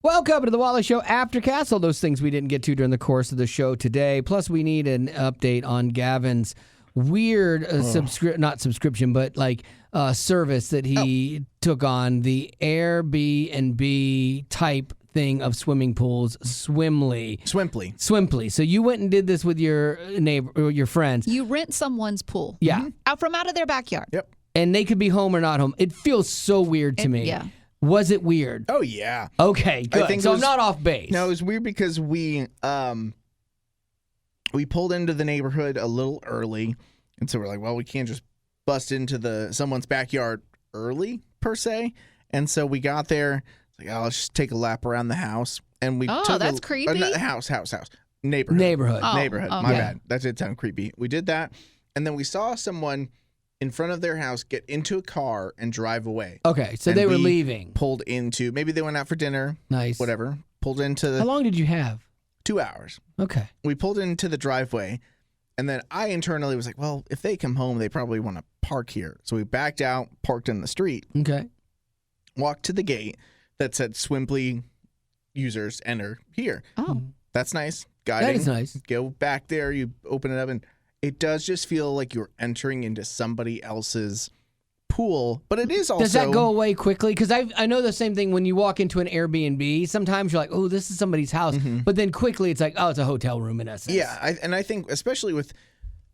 Welcome to the Wally Show Aftercast. All those things we didn't get to during the course of the show today. Plus, we need an update on Gavin's weird not subscription, but service that he took on, the Airbnb type thing of swimming pools, Swimply. So you went and did this with your neighbor or your friends. You rent someone's pool. Yeah. Out of their backyard. Yep. And they could be home or not home. It feels so weird to me. Yeah. Was it weird? Oh, yeah. Okay, good. I think I'm not off base. No, it was weird because we pulled into the neighborhood a little early, and so we're like, well, we can't just bust into someone's backyard early, per se. And so we got there, like, oh, let's just take a lap around the house. And we took that's creepy. Not the house. Neighborhood. Oh, Neighborhood. okay. My bad. That did sound creepy. We did that, and then we saw someone in front of their house get into a car and drive away. Okay, so And they were we leaving. Pulled into, maybe they went out for dinner. Nice. Whatever. Pulled into How long did you have? 2 hours. Okay. We pulled into the driveway, and then I internally was like, well, if they come home, they probably want to park here. So we backed out, parked in the street, Okay. walked to the gate that said Swimply users enter here. Oh. That's nice. Guiding. That is nice. Go back there, you open it up, and it does just feel like you're entering into somebody else's pool, but it is also... Does that go away quickly? Because I know the same thing when you walk into an Airbnb. Sometimes you're like, oh, this is somebody's house. Mm-hmm. But then quickly it's like, oh, it's a hotel room in essence. Yeah, I think especially with...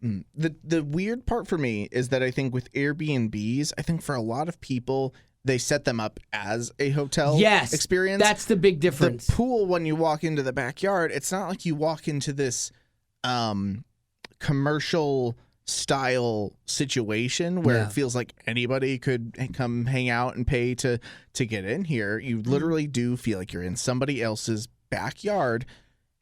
The weird part for me is that I think with Airbnbs, I think for a lot of people, they set them up as a hotel experience. That's the big difference. The pool, when you walk into the backyard, it's not like you walk into this commercial style situation where it feels like anybody could come hang out and pay to get in here. You literally do feel like you're in somebody else's backyard,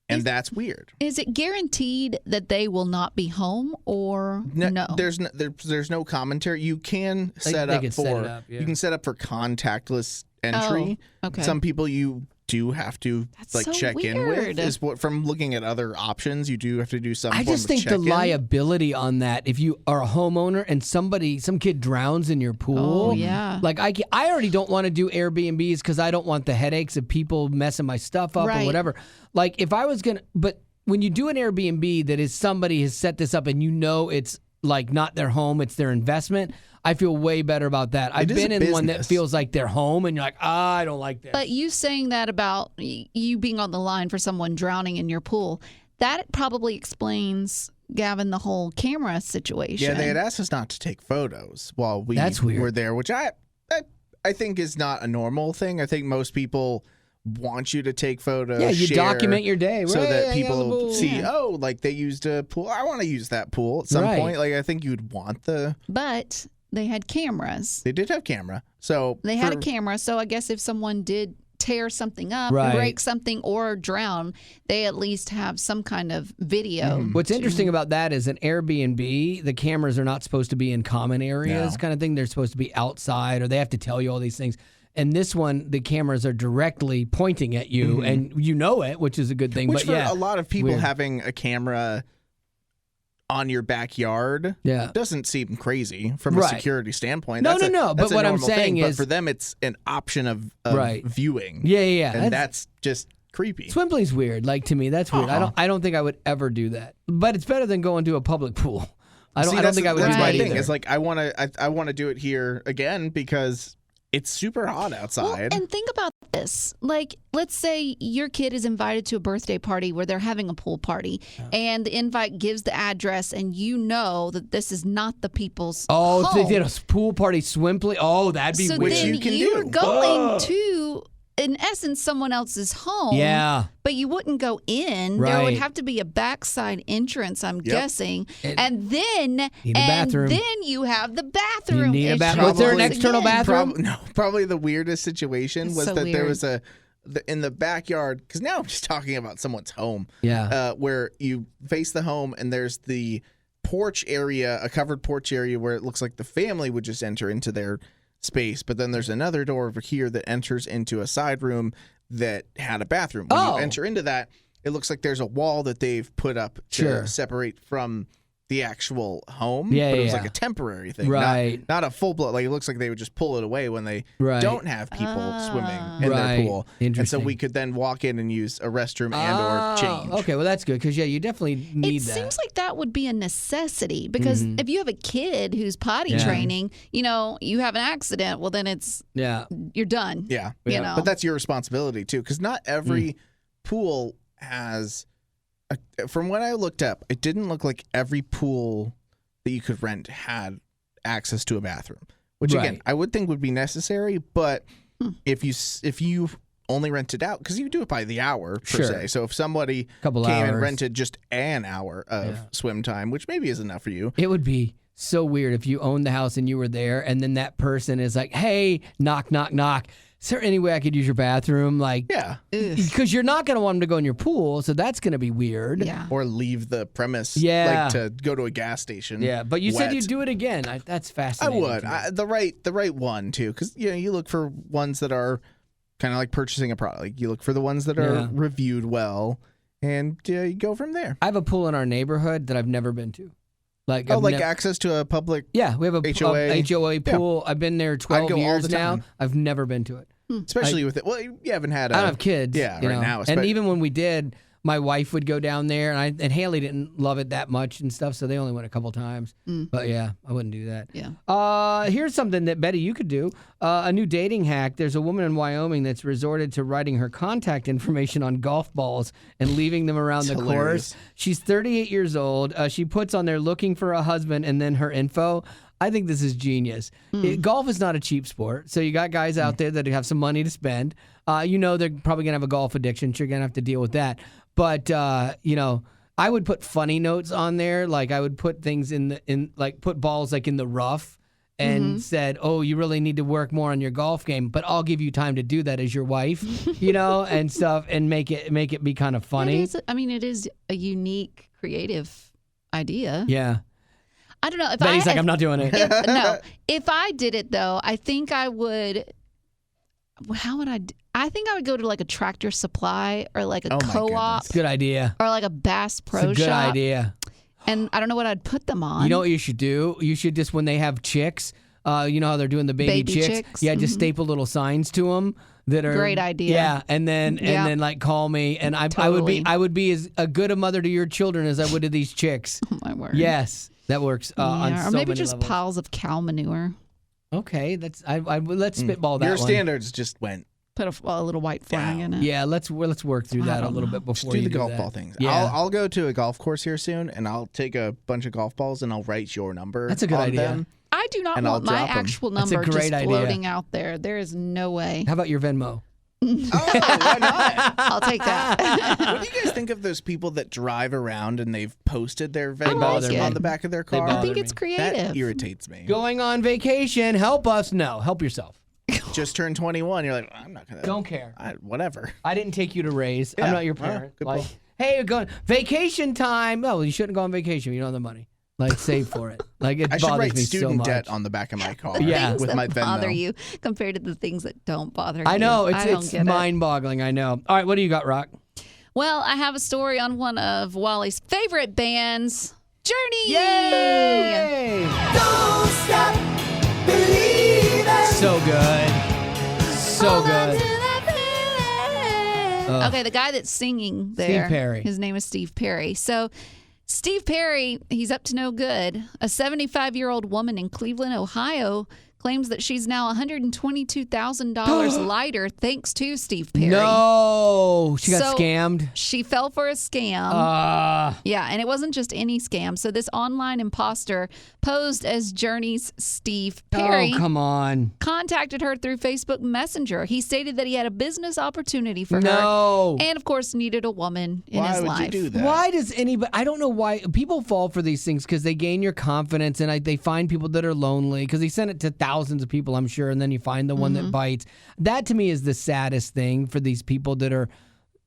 and that's weird. Is it guaranteed that they will not be home, or no? There's no commentary. You can set up for you can set up for contactless entry. Oh, okay. Some people you do have to so check in with. Is what, from looking at other options, you do have to do some. I form just of think the check-in. liability on that, if you are a homeowner and some kid drowns in your pool. Oh, yeah. Like I already don't want to do Airbnbs because I don't want the headaches of people messing my stuff up or whatever. Like if I was but when you do an Airbnb that is somebody has set this up and you know it's like not their home, it's their investment, I feel way better about that. I've been in one that feels like their home and you're like, I don't like this. But you saying that about you being on the line for someone drowning in your pool, that probably explains, Gavin, the whole camera situation. Yeah, they had asked us not to take photos while we That's weird. were there, which I think is not a normal thing. I think most people want you to take photos. Yeah, you share, document your day. so Right, that I got the people pool. see, like they used a pool. I want to use that pool at some point. Like I think you'd want But they had cameras. They did have camera. So They had a camera, so I guess if someone did tear something up, break something, or drown, they at least have some kind of video. What's interesting about that is an Airbnb, the cameras are not supposed to be in common areas kind of thing. They're supposed to be outside, or they have to tell you all these things. And this one, the cameras are directly pointing at you, and you know it, which is a good thing. Which but for a lot of people, weird. having a camera on your backyard doesn't seem crazy from a security standpoint. No. That's But a what I'm normal saying thing, is, but for them, it's an option of viewing. Yeah. And that's just creepy. Swimply's weird. Like to me, that's weird. I don't think I would ever do that. But it's better than going to a public pool. I don't think I would do that either. It's like I want to do it here again because it's super hot outside. Well, and think about this. Like, let's say your kid is invited to a birthday party where they're having a pool party, and the invite gives the address, and you know that this is not the people's home. If they did a pool party Swimply, that'd be so weird. then you're going to, in essence, someone else's home. Yeah. But you wouldn't go in. There would have to be a backside entrance, I'm guessing. And then you have the bathroom. You need a bathroom. Was there an external bathroom? Probably the weirdest situation was that weird. there was in the backyard, because now I'm just talking about someone's home. Yeah. Where you face the home and there's the porch area, a covered porch area where it looks like the family would just enter into their space, but then there's another door over here that enters into a side room that had a bathroom. When you enter into that, it looks like there's a wall that they've put up to separate from the actual home, Yeah, but it was yeah. like a temporary thing, Right. not a full blown. Like it looks like they would just pull it away when they Right. don't have people swimming in Right. their pool, and so Interesting. we could then walk in and use a restroom and or change. Okay, well that's good because you definitely need It that. seems like that would be a necessity because if you have a kid who's potty Yeah. training, you have an accident, well then you're done. Yeah, You know. but that's your responsibility too, because not every pool has. From what I looked up, it didn't look like every pool that you could rent had access to a bathroom, which again Right. I would think would be necessary. But if you only rented out, because you do it by the hour per Sure. se, so if somebody Couple came hours. and rented just an hour of swim time, which maybe is enough for you, It would be so weird if you owned the house and you were there, and then that person is like, "Hey, knock, knock, knock. Is there any way I could use your bathroom?" Like, yeah, because you're not going to want them to go in your pool, so that's going to be weird. Yeah. or leave the premise, Yeah. like to go to a gas station. Yeah, but you said wet. you'd do it again. That's I fascinating. would. to me. The right one too, because you look for ones that are kind of like purchasing a product. Like you look for the ones that are Yeah. reviewed well, and you go from there. I have a pool in our neighborhood that I've never been to. Like, Oh, I've like nev- access to a public. yeah, we have a HOA. HOA pool. I've been there 12 go all years the now. time. I've never been to it. Especially with it. Well, you haven't had. I don't have kids. Yeah, you right know. now. And even when we did, my wife would go down there, and Haley didn't love it that much and stuff, so they only went a couple times. But yeah, I wouldn't do that. Yeah. Here's something that Betty you could do. A new dating hack. There's a woman in Wyoming that's resorted to writing her contact information on golf balls and leaving them around the hilarious. course. She's 38 years old. She puts on there looking for a husband and then her info. I think this is genius. Golf is not a cheap sport, so you got guys out there that have some money to spend. They're probably gonna have a golf addiction, so you're gonna have to deal with that. But I would put funny notes on there, like I would put things put balls like in the rough, and said, "Oh, you really need to work more on your golf game, but I'll give you time to do that as your wife," and stuff, and make it be kind of funny. It is a unique, creative idea. Yeah. I don't know if Betty's like, I'm not doing it. If I did it though, I think I would. How would I? I think I would go to like a Tractor Supply or like a Oh my co-op goodness. Good idea. or like a Bass Pro It's a good Shop. idea. And I don't know what I'd put them on. You know what you should do? You should just, when they have chicks, you know how they're doing the baby chicks? Yeah, just staple little signs to them that are Great idea. Yeah, and then like call me, and Totally. I would be as a good a mother to your children as I would to these chicks. Oh my word. Yes, that works on Yeah, so or maybe many just levels. piles of cow manure. Okay, let's spitball that Your one. standards just went. Put a little white flag in it. Yeah, let's work through that a little bit before Just do you the do golf that. ball things. Yeah, I'll go to a golf course here soon, and I'll take a bunch of golf balls and I'll write your number. That's a good on idea. them. I do not And I'll want my drop 'em. actual That's a number great just idea. floating out there. There is no way. How about your Venmo? Oh, why not? I'll take that. What do you guys think of those people that drive around and they've posted their bother Venmos me. on the back of their They car? I bother think it's me. creative. That irritates me. Going on vacation? Help us? No, help yourself. Just turned 21. You're like, I'm not gonna. Don't care. Whatever. I didn't take you to raise. I'm Yeah, not your well, parent. good Like, point. hey, you're going vacation time. No, you shouldn't go on vacation. You don't have the money. Like, save for it. Like, it I should bothers write me so student much. debt on the back of my car. Yeah. Things with that my Venmo. bother you compared to the things that don't bother you. I know I don't it's get it. mind-boggling. I know. All right, what do you got, Rock? Well, I have a story on one of Wally's favorite bands, Journey. Yay! Don't stop believing. So good. So good. Ugh. Okay, the guy that's singing there. Perry. His name is Steve Perry. So, Steve Perry, he's up to no good. A 75-year-old woman in Cleveland, Ohio, claims that she's now $122,000 lighter thanks to Steve Perry. No, she got So- scammed. She fell for a scam. Yeah, and it wasn't just any scam. So this online imposter posed as Journey's Steve Perry. Oh, come on. Contacted her through Facebook Messenger. He stated that he had a business opportunity for No. her and, of course, needed a woman in Why his would life. you do that? Why does anybody? I don't know why people fall for these things because they gain your confidence and they find people that are lonely because he sent it to thousands of people, I'm sure, and then you find the one that bites. That to me is the saddest thing for these people that are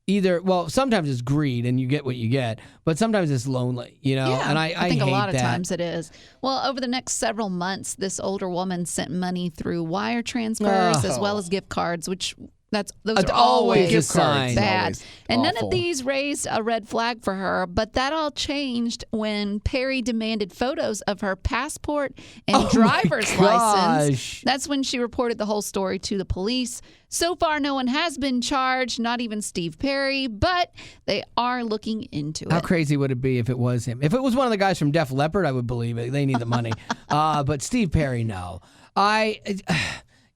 either, well, sometimes it's greed and you get what you get, but sometimes it's lonely, you know? Yeah, And I think hate a lot of that. times it is. Well, over the next several months, this older woman sent money through wire transfers as well as gift cards, which Those are Always always a sign. bad. Always And none awful. of these raised a red flag for her, but that all changed when Perry demanded photos of her passport and driver's license. Gosh. That's when she reported the whole story to the police. So far, no one has been charged, not even Steve Perry, but they are looking into How it. crazy would it be if it was him? If it was one of the guys from Def Leppard, I would believe it. They need the money. But Steve Perry, no.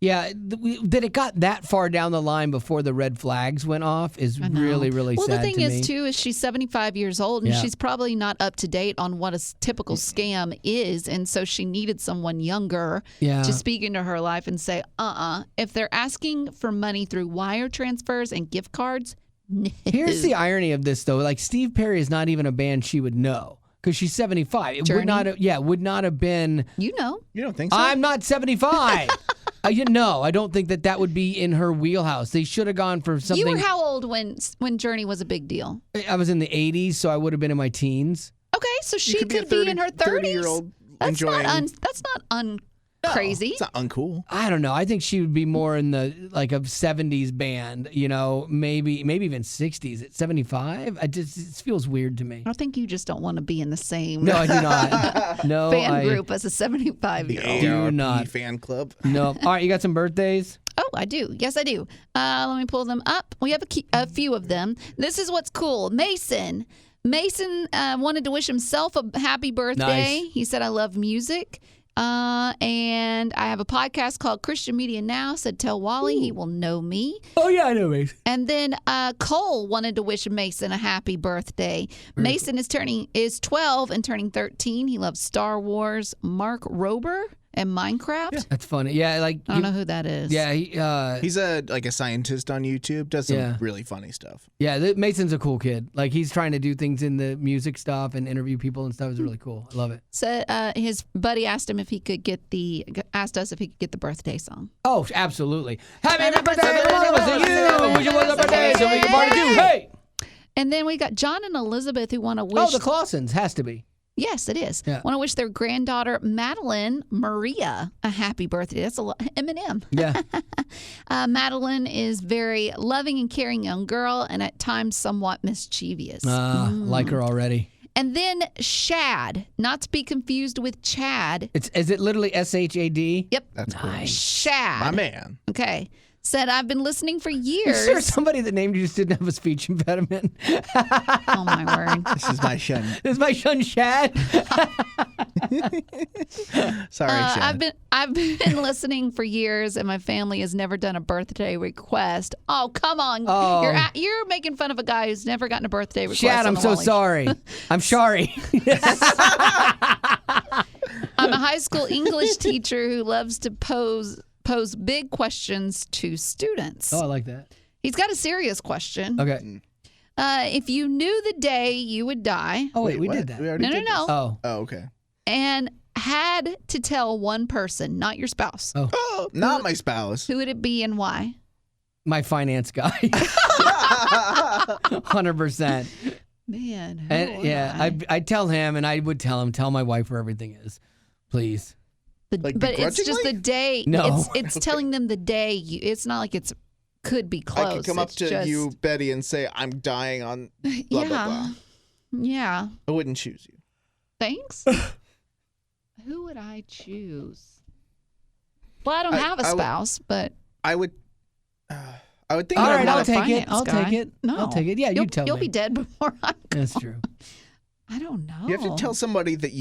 That it got that far down the line before the red flags went off is I know. really, really well, sad the thing to is, me. too, is she's 75 years old, and Yeah. she's probably not up to date on what a typical scam is, and so she needed someone younger Yeah. to speak into her life and say, if they're asking for money through wire transfers and gift cards, no. Here's the irony of this, though. Like, Steve Perry is not even a band she would know because she's 75. It Journey? would not have been. You know. You don't think so? I'm not 75. I don't think that would be in her wheelhouse. They should have gone for something. You were how old when Journey was a big deal? I was in the 80s, so I would have been in my teens. Okay, so she could could be a be in her 30s. 30-year-old That's enjoying. That's not crazy. It's not uncool. I don't know. I think she would be more in the like a 70s band, maybe even 60s. At 75, it feels weird to me. I think you just don't want to be in the same No, I do not. No, fan group as a 75-year-old. do ARP not. fan club. No. All right, you got some birthdays? Oh, I do. Yes, I do. Let me pull them up. We have a few of them. This is what's cool. Mason wanted to wish himself a happy birthday. Nice. He said, I love music. And I have a podcast called Christian Media Now. Said, tell Wally he will know me. Oh, yeah, I know, Mason. And then Cole wanted to wish Mason a happy birthday. Mason is 12 and turning 13. He loves Star Wars, Mark Rober, and Minecraft. That's funny. Yeah, like I don't know who that is. Yeah, He's a scientist on YouTube. Does some really funny stuff. Mason's a cool kid. Like he's trying to do things in the music stuff and interview people and stuff. It's really cool. I love it. So his buddy asked us if he could get the birthday song. Oh, absolutely. Happy birthday to one of us and you. Wish it was a birthday so we can party too. Hey. And then we got John and Elizabeth who want to wish. Oh, the Clausens has to be. Yes, it is. Yeah. Want to wish their granddaughter Madeline Maria a happy birthday. That's a lot. Eminem. Yeah. Madeline is very loving and caring young girl, and at times somewhat mischievous. Like her already. And then Shad, not to be confused with Chad. Is it literally SHAD? Yep. That's cool. Shad. My man. Okay. Said, I've been listening for You sure years. somebody that named you just didn't have a speech impediment? Oh, my word. This is my shun. This is my son Shad. Sorry, Shannon. I've been listening for years, and my family has never done a birthday request. Oh, come on! Oh. You're making fun of a guy who's never gotten a birthday request. Shad, on I'm the so Wally. sorry. I'm sorry. I'm a high school English teacher who loves to pose big questions to students. Oh, I like that. He's got a serious question. Okay. If you knew the day you would die, Oh, wait, we what? did that. We already no, did this? Oh. Oh, okay. and had to tell one person, not your spouse, Oh, not my spouse. who would it be and why? My finance guy. 100%. Man, who And would yeah, I? I'd tell him, and I would tell my wife where everything is. Please. Like, But it's just the day. No. It's telling them the day. It's not like it's could be close. I could come up It's to just- you, Betty, and say, I'm dying on blah, yeah, blah, blah. yeah. I wouldn't choose you. Thanks. Who would I choose? Well, I don't have a I would- spouse, but I would think All don't right, have I'll a take it. finance I'll guy. take it. No, I'll take it. Yeah, you tell you'll me. be dead before I'm gone. That's true. I don't know. you have to tell somebody that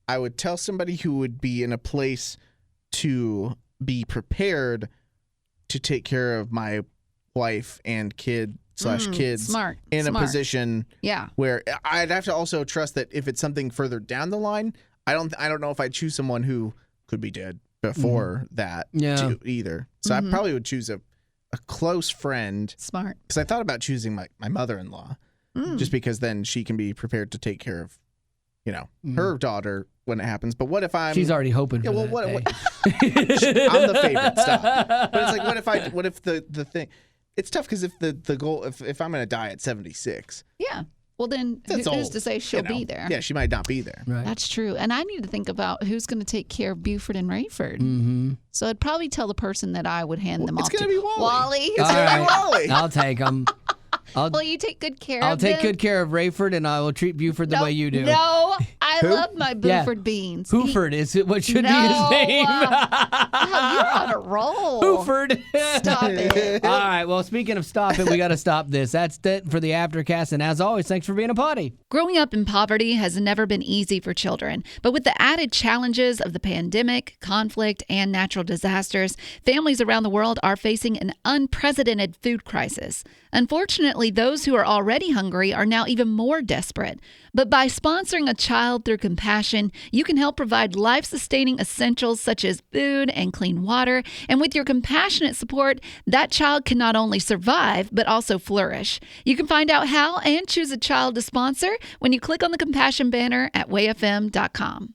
I would tell somebody who would be in a place to be prepared to take care of my wife and kids Smart. in Smart. a position Yeah. where I'd have to also trust that if it's something further down the line, I don't know if I'd choose someone who could be dead before that Yeah. too, either. So I probably would choose a close friend Smart. because I thought about choosing my mother-in-law just because then she can be prepared to take care of, her daughter when it happens. But what if I'm She's already hoping for well, that what- day. I'm the favorite. Stop. But it's like, what if the thing? It's tough because if the goal, if I'm gonna die at 76, Yeah. Well, then That's who's old, to say she'll you know. be there? Yeah, she might not be there. Right. That's true. And I need to think about who's going to take care of Buford and Rayford. Mm-hmm. So I'd probably tell the person that I would hand them It's off to. gonna be Wally. Wally. It's All gonna be right. Wally. I'll take them. Will you take good care I'll of take them? good care of Rayford, and I will treat Buford the No, way you do. No, I Who? love my Yeah. Buford beans. Hooford is what should be No, his name. Wow, you're on a roll. Hooford. Stop it. All right. Well, speaking of stop it, we got to stop this. That's it for the Aftercast. And as always, thanks for being a potty. Growing up in poverty has never been easy for children, but with the added challenges of the pandemic, conflict, and natural disasters, families around the world are facing an unprecedented food crisis. Unfortunately, those who are already hungry are now even more desperate. But by sponsoring a child through compassion, you can help provide life-sustaining essentials such as food and clean water. And with your compassionate support, that child can not only survive, but also flourish. You can find out how and choose a child to sponsor when you click on the compassion banner at wayfm.com.